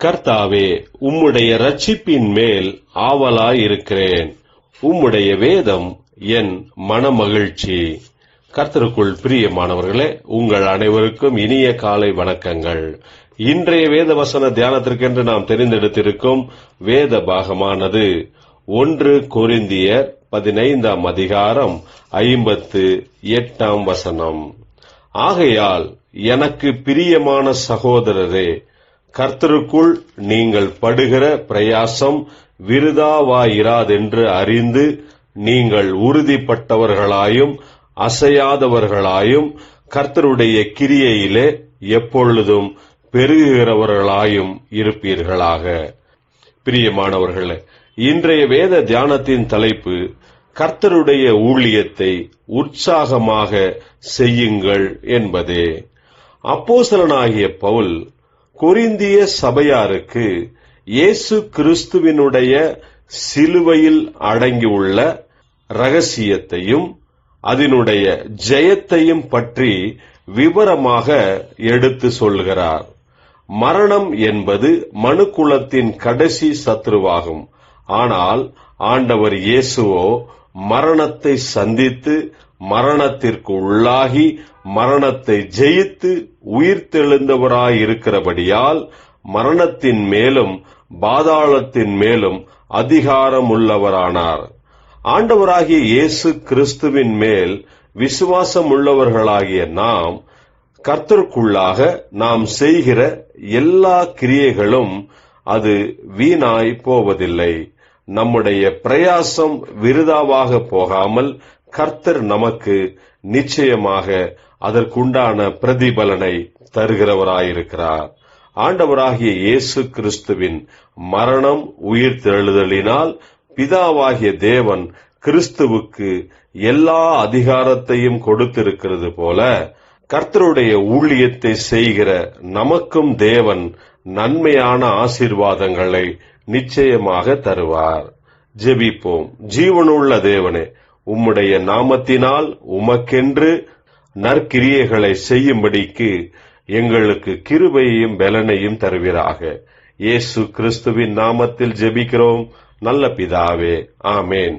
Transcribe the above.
கர்த்தாவே, உம்முடைய இரட்சிப்பின் மேல் ஆவலாயிருக்கிறேன். உம்முடைய வேதம் என் மனமகிழ்ச்சி. கர்த்தருக்குள் பிரியமானவர்களே, உங்கள் அனைவருக்கும் இனிய காலை வணக்கங்கள். இன்றைய வேத வசன தியானத்திற்கென்று நாம் தெரிந்தெடுத்திருக்கும் வேத பாகமானது 1 கொரிந்தியர் 15 அதிகாரம் 58 வசனம். ஆகையால் எனக்கு பிரியமான சகோதரரே, கர்த்தருக்குள் நீங்கள் படுகிற பிரயாசம் விருதாவாயிராதென்று அறிந்து நீங்கள் உறுதிப்பட்டவர்களாயும் அசையாதவர்களாயும் கர்த்தருடைய கிரியையிலே எப்பொழுதும் பெருகுகிறவர்களாயும் இருப்பீர்களாக. பிரியமானவர்களே, இன்றைய வேத தியானத்தின் தலைப்பு கர்த்தருடைய ஊழியத்தை உற்சாகமாக செய்யுங்கள் என்பதே. அப்போஸ்தலனாகிய பவுல் கொரிந்திய சபையாருக்கு இயேசு கிறிஸ்துவினுடைய சிலுவையில் அடங்கியுள்ள ரகசியத்தையும் அதனுடைய ஜெயத்தையும் பற்றி விவரமாக எடுத்து சொல்கிறார். மரணம் என்பது மனுக்குலத்தின் கடைசி சத்ருவாகும். ஆனால் ஆண்டவர் இயேசுவோ மரணத்தை சந்தித்து மரணத்திற்கு உள்ளாகி மரணத்தை ஜெயித்து உயிர்த்தெழுந்தவராயிருக்கிறபடியால் மரணத்தின் மேலும் பாதாளத்தின் மேலும் அதிகாரம் உள்ளவரானார். ஆண்டவராகிய இயேசு கிறிஸ்துவின் மேல் விசுவாசம் உள்ளவர்களாகிய நாம் கர்த்தருக்குள்ளாக நாம் செய்கிற எல்லா கிரியைகளும் அது வீணாய் போவதில்லை. நம்முடைய பிரயாசம் விருதாவாக போகாமல் கர்த்தர் நமக்கு நிச்சயமாக அதற்குண்டான பிரதிபலனை தருகிறவராயிருக்கிறார். ஆண்டவராகிய இயேசு கிறிஸ்துவின் மரணம் உயிர்த்தெழுதலினால் பிதாவாகிய தேவன் கிறிஸ்துவுக்கு எல்லா அதிகாரத்தையும் கொடுத்திருக்கிறது போல கர்த்தருடைய ஊழியத்தை செய்கிற நமக்கும் தேவன் நன்மையான ஆசீர்வாதங்களை நிச்சயமாக தருவார். ஜெபிப்போம். ஜீவனுள்ள தேவனே, உம்முடைய நாமத்தினால் உமக்கென்று நற்கிரியைகளை செய்யும்படிக்கு எங்களுக்கு கிருபையையும் பலனையும் தருவீராக. இயேசு கிறிஸ்துவின் நாமத்தில் ஜெபிக்கிறோம் நல்ல பிதாவே, ஆமேன்.